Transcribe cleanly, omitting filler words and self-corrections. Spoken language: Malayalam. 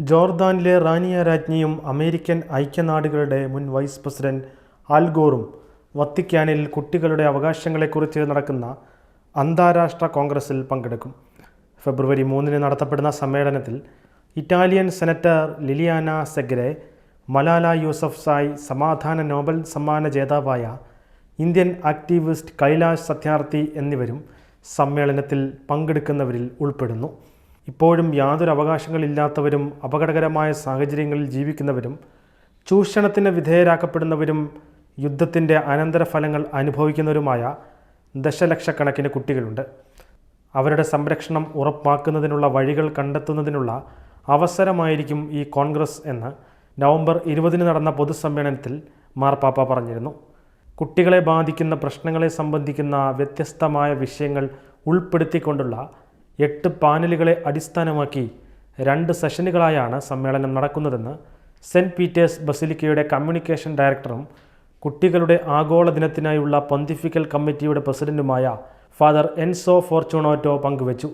ജോർദാനിലെ റാനിയ രാജ്ഞിയും അമേരിക്കൻ ഐക്യനാടുകളുടെ മുൻ വൈസ് പ്രസിഡന്റ് അൽ ഗോറും വത്തിക്കാനിൽ കുട്ടികളുടെ അവകാശങ്ങളെക്കുറിച്ച് നടക്കുന്ന അന്താരാഷ്ട്ര കോൺഗ്രസിൽ പങ്കെടുക്കും. ഫെബ്രുവരി 3 നടത്തപ്പെടുന്ന സമ്മേളനത്തിൽ Italian senator Liliana സെഗ്രെ, Malala Yousafzai, സമാധാന നോബൽ സമ്മാന ജേതാവായ ഇന്ത്യൻ ആക്ടിവിസ്റ്റ് കൈലാഷ് സത്യാർത്ഥി എന്നിവരും സമ്മേളനത്തിൽ പങ്കെടുക്കുന്നവരിൽ ഉൾപ്പെടുന്നു. ഇപ്പോഴും യാതൊരു അവകാശങ്ങളില്ലാത്തവരും, അപകടകരമായ സാഹചര്യങ്ങളിൽ ജീവിക്കുന്നവരും, ചൂഷണത്തിന് വിധേയരാക്കപ്പെടുന്നവരും, യുദ്ധത്തിൻ്റെ അനന്തരഫലങ്ങൾ അനുഭവിക്കുന്നവരുമായ ദശലക്ഷക്കണക്കിന് കുട്ടികളുണ്ട്. അവരുടെ സംരക്ഷണം ഉറപ്പാക്കുന്നതിനുള്ള വഴികൾ കണ്ടെത്തുന്നതിനുള്ള അവസരമായിരിക്കും ഈ കോൺഗ്രസ് എന്ന് നവംബർ 20 നടന്ന പൊതുസമ്മേളനത്തിൽ മാർപ്പാപ്പ പറഞ്ഞിരുന്നു. കുട്ടികളെ ബാധിക്കുന്ന പ്രശ്നങ്ങളെ സംബന്ധിക്കുന്ന വ്യത്യസ്തമായ വിഷയങ്ങൾ ഉൾപ്പെടുത്തിക്കൊണ്ടുള്ള 8 പാനലുകളെ അടിസ്ഥാനമാക്കി 2 സെഷനുകളായാണ് സമ്മേളനം നടക്കുന്നതെന്ന് സെൻറ്റ് പീറ്റേഴ്സ് ബസിലിക്കയുടെ കമ്മ്യൂണിക്കേഷൻ ഡയറക്ടറും കുട്ടികളുടെ ആഗോള ദിനത്തിനായുള്ള പൊന്തിഫിക്കൽ കമ്മിറ്റിയുടെ പ്രസിഡന്റുമായ ഫാദർ എൻസോ ഫോർച്യൂണോറ്റോ പങ്കുവച്ചു.